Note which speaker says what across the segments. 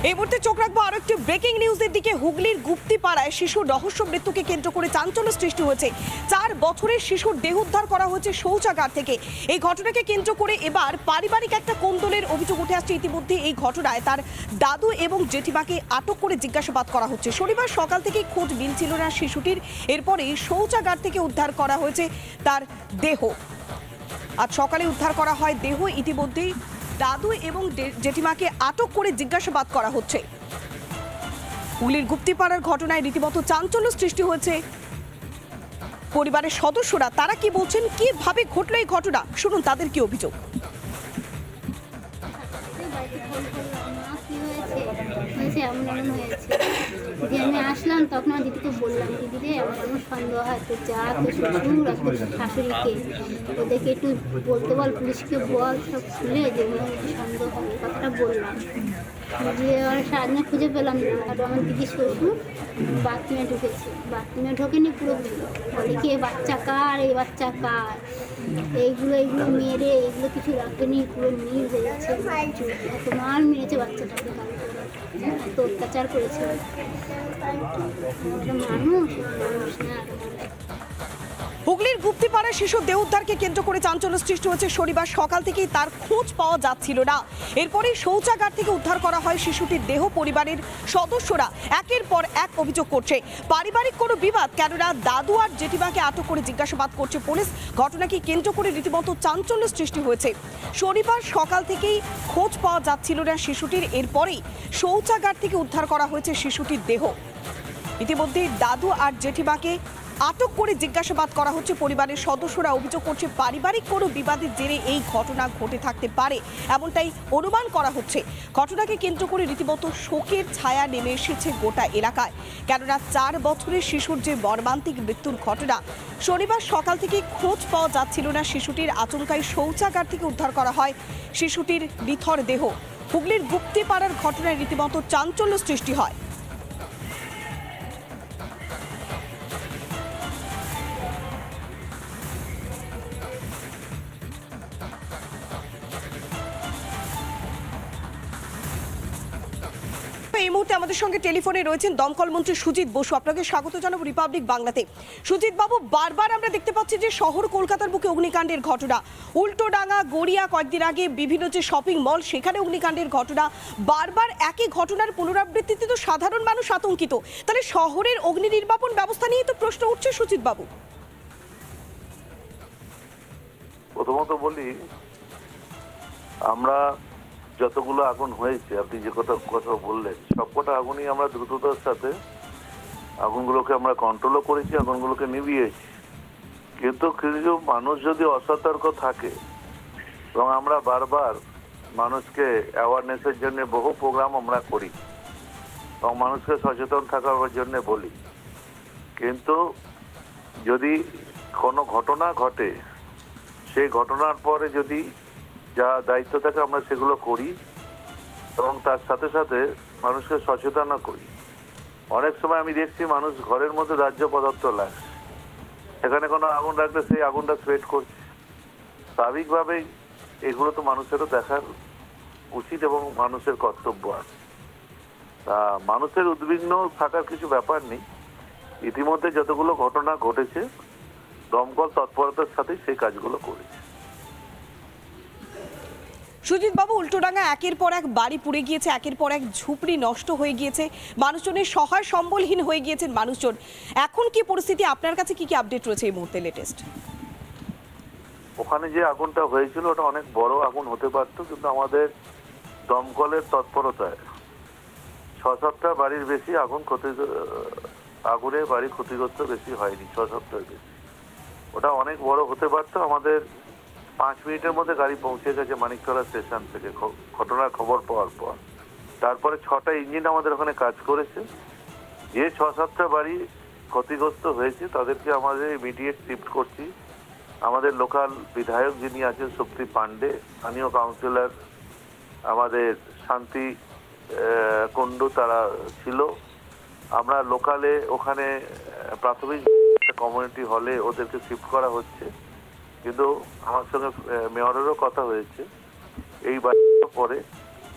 Speaker 1: এই মুহূর্তে চোখ রাখবো আরো একটি ব্রেকিং নিউজের দিকে। হুগলির গুপ্তিপাড়ায় শিশুর রহস্য মৃত্যুকে কেন্দ্র করে চাঞ্চল্য সৃষ্টি হয়েছে। 4 বছরের শিশুর দেহ উদ্ধার করা হয়েছে শৌচাগার থেকে। এই ঘটনাকে কেন্দ্র করে এবার পারিবারিক একটা কোন্দলের অভিযোগ উঠে আসছে। ইতিমধ্যে এই ঘটনায় তার দাদু এবং জেঠিমাকে আটক করে জিজ্ঞাসাবাদ করা হচ্ছে। শনিবার সকাল থেকেই খোঁজ মিলছিল না শিশুটির, এরপরে শৌচাগার থেকে উদ্ধার করা হয়েছে তার দেহ। আজ সকালে উদ্ধার করা হয় দেহ। ইতিমধ্যেই দাদু এবং জেঠিমাকে আটক করে জিজ্ঞাসাবাদ করা হচ্ছে। হুগলির গুপ্তিপাড়ার ঘটনায় রীতিমতো চাঞ্চল্য সৃষ্টি হয়েছে। পরিবারের সদস্যরা তারা কি বলছেন, কিভাবে ঘটলো এই ঘটনা, শুনুন তাদের কি অভিযোগ।
Speaker 2: আমি আসলাম তখন আমার দিদিকে বললাম, দিদি আমার এমন সন্দেহ হয়, তো যা তো শ্বশুর আর শাশুড়িকে ওদেরকে একটু বলতে বল, পুলিশকে বল, সব শুনে যে সন্দেহ হবে কথাটা বললাম। যে সারাদিনে খুঁজে পেলাম না, আর আমার দিদি শ্বশুর বাথরুমে ঢুকেছে, বাথরুমে ঢোকেনি পুরো বলে কি বাচ্চা কার, এই বাচ্চা কার, এইগুলো মেরে এগুলো কিছু রাখেনি, পুরো নীল হয়ে গেছে, এত মার মেরেছে বাচ্চাটাকে, এত অত্যাচার করেছে। মানুষ না।
Speaker 1: হুগলির গুপ্তিপাড়ায় শিশুর দেহ উদ্ধারকে কেন্দ্র করে চাঞ্চল্য সৃষ্টি হয়েছে। শনিবার সকাল থেকেই তার খোঁজ পাওয়া যাচ্ছিল না, এরপরেই শৌচাগার থেকে উদ্ধার করা হয় শিশুটির দেহ। পরিবারের সদস্যরা একের পর এক অভিযোগ করছে পারিবারিক কোনো বিবাদ, কেননা দাদু আর জেঠিমাকে আটক করে জিজ্ঞাসাবাদ করছে পুলিশ। ঘটনাকে কেন্দ্র করে রীতিমতো চাঞ্চল্য সৃষ্টি হয়েছে। শনিবার সকাল থেকেই খোঁজ পাওয়া যাচ্ছিল না শিশুটির, এরপরেই শৌচাগার থেকে উদ্ধার করা হয়েছে শিশুটির দেহ। ইতিমধ্যে দাদু আর জেঠিমাকে আটক করে জিজ্ঞাসাবাদ করা হচ্ছে। পরিবারের সদস্যরা অভিযোগ করছে পারিবারিক কোনো বিবাদের জেরে এই ঘটনা ঘটে থাকতে পারে, এমনটাই অনুমান করা হচ্ছে। ঘটনাকে কেন্দ্র করে রীতিমতো শোকের ছায়া নেমে এসেছে গোটা এলাকায়, কেননা 4 বছরের শিশুর যে মর্মান্তিক মৃত্যুর ঘটনা, শনিবার সকাল থেকে খোঁজ পাওয়া যাচ্ছিল না শিশুটির। আচমকাই শৌচাগার থেকে উদ্ধার করা হয় শিশুটির নিথর দেহ। হুগলির গুপ্তিপাড়ার ঘটনায় রীতিমতো চাঞ্চল্য সৃষ্টি হয়। এই মুহূর্তে আমাদের সঙ্গে টেলিফোনে রয়েছেন দমকল মন্ত্রী সুজিত বসু। আপনাকে স্বাগত জানাবো রিপাবলিক বাংলাতে। সুজিত বাবু, বারবার আমরা দেখতে পাচ্ছি যে শহর কলকাতার বুকে অগ্নিকাণ্ডের ঘটনা, উল্টোডাঙ্গা, গড়িয়া, কয়েকদিন আগে বিভিন্ন যে শপিং মল সেখানে অগ্নিকাণ্ডের ঘটনা, বারবার একই ঘটনার পুনরাবৃত্তিতে তো সাধারণ মানুষ আতঙ্কিত। তাহলে শহরের অগ্নি নির্বাপন ব্যবস্থা নিয়ে তো প্রশ্ন উঠছে সুজিত বাবু।
Speaker 3: প্রথমত বলি, আমরা যতগুলো আগুন হয়েছে, আপনি যে কথা বললেন, সবকটা আগুনই আমরা দ্রুততার সাথে আগুনগুলোকে আমরা কন্ট্রোলও করেছি, আগুনগুলোকে নিভিয়েছি। কিন্তু কিছু মানুষ যদি অসতর্ক থাকে, এবং আমরা বারবার মানুষকে অ্যাওয়ারনেসের জন্য বহু প্রোগ্রাম আমরা করি এবং মানুষকে সচেতন থাকার জন্য বলি, কিন্তু যদি কোনো ঘটনা ঘটে, সেই ঘটনার পরে যদি যা দায়িত্ব থাকে আমরা সেগুলো করি এবং তার সাথে সাথে মানুষকে সচেতনও করি। অনেক সময় আমি দেখছি মানুষ ঘরের মধ্যে দাহ্য পদার্থ লাগছে, এখানে কোনো আগুন রাখলে সেই আগুনটা স্প্রেড করছে। স্বাভাবিকভাবেই এগুলো তো মানুষেরও দেখার উচিত এবং মানুষের কর্তব্য আছে। তা মানুষের উদ্বিগ্ন থাকার কিছু ব্যাপার নেই। ইতিমধ্যে যতগুলো ঘটনা ঘটেছে দমকল তৎপরতার সাথে সেই কাজগুলো করেছে।
Speaker 1: সুজিত বাবু, উল্টোডাঙ্গা একের পর এক বাড়ি পুড়ে গিয়েছে, একের পর এক ঝুপড়ি নষ্ট হয়ে গিয়েছে, মানুষজনের সহায় সম্বলহীন হয়ে গিয়েছেন মানুষজন। এখন কি পরিস্থিতি, আপনার কাছে কি কি আপডেট রয়েছে এই মুহূর্তে লেটেস্ট?
Speaker 3: ওখানে যে আগুনটা হয়েছিল ওটা অনেক বড় আগুন হতে পারত, কিন্তু আমাদের দমকলের তৎপরতায় 6-7টা বাড়ির বেশি আগুনে বাড়ি ক্ষতিগ্রস্ত বেশি হয়নি, 6-7টার বেশি। ওটা অনেক বড় হতে পারতো। আমাদের 5 মিনিটের মধ্যে গাড়ি পৌঁছে গেছে মানিকতলা স্টেশন থেকে ঘটনার খবর পাওয়ার পর। তারপরে 6টা ইঞ্জিন আমাদের ওখানে কাজ করেছে। যে 6-7টা বাড়ি ক্ষতিগ্রস্ত হয়েছে তাদেরকে আমাদের ইমিডিয়েট শিফট করছি। আমাদের লোকাল বিধায়ক যিনি আছেন শক্তি পান্ডে, স্থানীয় কাউন্সিলর আমাদের শান্তি কুণ্ডু, তারা ছিল। আমরা লোকালে ওখানে প্রাথমিক কমিউনিটি হলে ওদেরকে শিফট করা হচ্ছে, কিন্তু আমার সঙ্গে মেয়রেরও কথা হয়েছে, এই বাড়িটা পরে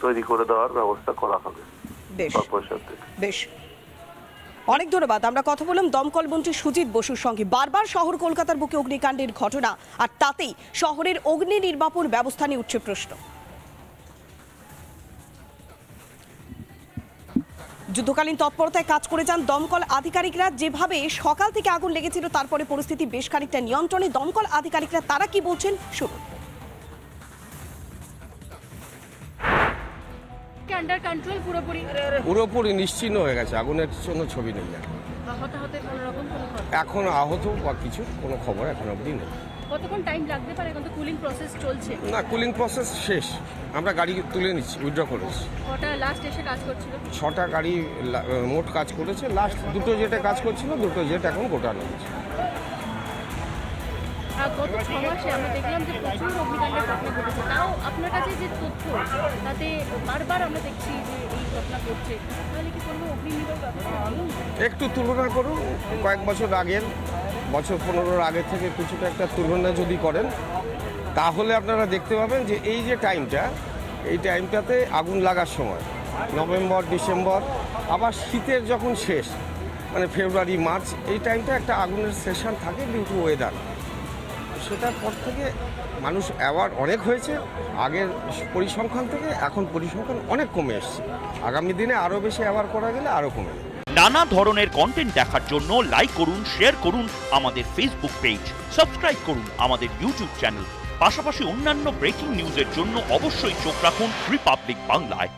Speaker 3: তৈরি করে দেওয়ার ব্যবস্থা করা হবে।
Speaker 1: বেশ।
Speaker 3: কর্পোরেশন থেকে।
Speaker 1: বেশ, অনেক ধন্যবাদ। আমরা কথা বললাম দমকল মন্ত্রী সুজিত বসুর সঙ্গে। বারবার শহর কলকাতার বুকে অগ্নিকাণ্ডের ঘটনা, আর তাতেই শহরের অগ্নি নির্বাপন ব্যবস্থা নিয়ে উঠছে প্রশ্ন। যুদ্ধকালীন তৎপরতায় কাজ করে যান দমকল আধিকারিকরা। যেভাবে সকাল থেকে আগুন লেগেছিল, তারপরে পরিস্থিতি বেশ খানিকটা নিয়ন্ত্রণে। দমকল আধিকারিকরা তারা কি বলছেন শুনুন।
Speaker 4: আন্ডার কন্ট্রোল
Speaker 5: পুরোপুরি নিশ্চিহ্ন হয়ে গেছে, আগুনের কোনো ছবি নেই এখন।
Speaker 4: হতাহতের কোনো রকম কোনো খবর?
Speaker 5: এখন আহত বা কিছু কোনো খবর এখন অবধি নেই।
Speaker 4: কতক্ষণ টাইম লাগতে পারে? এখন তো কুলিং প্রসেস চলছে।
Speaker 5: না, কুলিং প্রসেস শেষ, আমরা গাড়ি তুলে নিচ্ছি, উইথড্র করেছি।
Speaker 4: কটা লাস্ট এসে কাজ করছিল?
Speaker 5: 6টা গাড়ি মোট কাজ করেছে, লাস্ট 2টো জেটে কাজ করছিল, 2টো জেট এখন গোটানো হয়েছে।
Speaker 4: আর গত 6 মাসে আমরা দেখলাম যে প্রচুর অগ্নিকাণ্ডের ঘটনা ঘটেছে। তাও আপনার কাছে যে তথ্য, তাতে বারবার আমরা দেখছি যে এই ঘটনা ঘটছে। তাহলে কি কোনো অগ্নি নির্বাপক ব্যবস্থা নেই?
Speaker 5: একটু তুলনা করুন কয়েক বছর আগের, বছর 15 আগের থেকে কিছুটা একটা তুলনা যদি করেন, তাহলে আপনারা দেখতে পাবেন যে এই যে টাইমটা, এই টাইমটাতে আগুন লাগার সময় নভেম্বর, ডিসেম্বর, আবার শীতের যখন শেষ, মানে ফেব্রুয়ারি, মার্চ, এই টাইমটা একটা আগুনের সেশন থাকে ডিউ টু ওয়েদার। সেটার পর থেকে মানুষ অ্যাওয়ার অনেক হয়েছে, আগের পরিসংখ্যান থেকে এখন পরিসংখ্যান অনেক কমে এসছে। আগামী দিনে আরও বেশি অ্যাওয়ার করা গেলে আরও কমে যাবে।
Speaker 6: নানা ধরনের কন্টেন্ট দেখার জন্য লাইক করুন, শেয়ার করুন আমাদের ফেসবুক পেজ, সাবস্ক্রাইব করুন আমাদের ইউটিউব চ্যানেল। পাশাপাশি অন্যান্য ব্রেকিং নিউজের জন্য অবশ্যই চোখ রাখুন রিপাবলিক বাংলায়।